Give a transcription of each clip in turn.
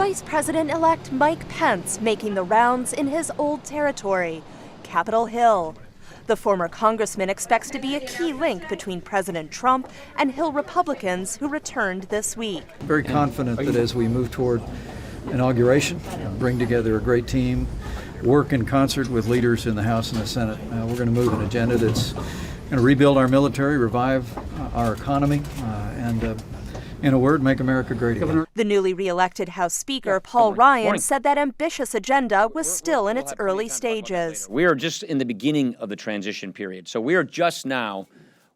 Vice President-elect Mike Pence making the rounds in his old territory, Capitol Hill. The former congressman expects to be a key link between President Trump and Hill Republicans who returned this week. Very confident that as we move toward inauguration, bring together a great team, work in concert with leaders in the House and the Senate, we're going to move an agenda that's going to rebuild our military, revive our economy, and in a word, make America great again. The newly re-elected House Speaker, Paul Ryan, said that ambitious agenda was still in its early stages. We are just in the beginning of the transition period. So we are just now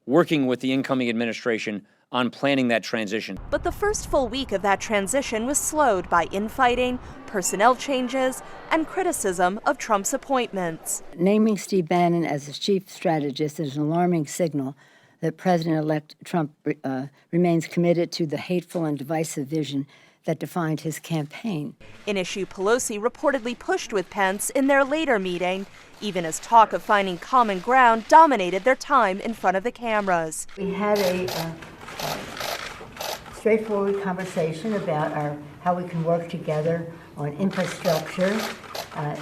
working with the incoming administration on planning that transition. But the first full week of that transition was slowed by infighting, personnel changes, and criticism of Trump's appointments. Naming Steve Bannon as his chief strategist is an alarming signal that President-elect Trump remains committed to the hateful and divisive vision that defined his campaign. An issue Pelosi reportedly pushed with Pence in their later meeting, even as talk of finding common ground dominated their time in front of the cameras. We had a straightforward conversation about how we can work together on infrastructure,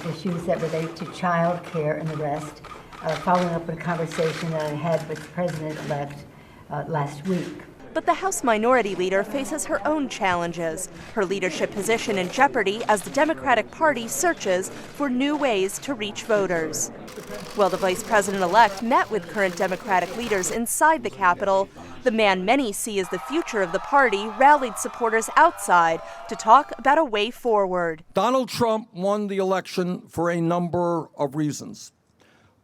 issues that relate to child care and the rest. Following up on a conversation that I had with the President-elect last week. But the House Minority Leader faces her own challenges, her leadership position in jeopardy as the Democratic Party searches for new ways to reach voters. While the Vice President-elect met with current Democratic leaders inside the Capitol, the man many see as the future of the party rallied supporters outside to talk about a way forward. Donald Trump won the election for a number of reasons.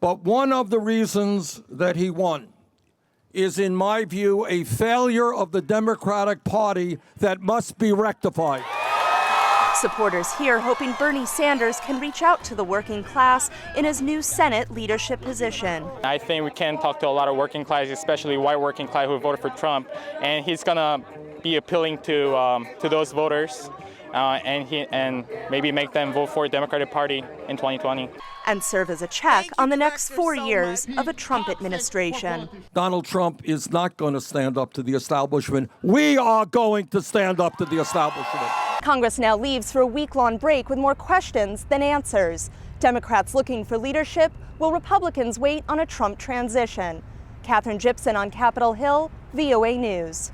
But one of the reasons that he won is, in my view, a failure of the Democratic Party that must be rectified. Supporters here hoping Bernie Sanders can reach out to the working class in his new Senate leadership position. I think we can talk to a lot of working class, especially white working class who voted for Trump, and he's going to be appealing to those voters. And maybe make them vote for the Democratic Party in 2020. And serve as a check on the next 4 years of a Trump administration. Donald Trump is not going to stand up to the establishment. We are going to stand up to the establishment. Congress now leaves for a week-long break with more questions than answers. Democrats looking for leadership, while Republicans wait on a Trump transition. Katherine Gypson on Capitol Hill, VOA News.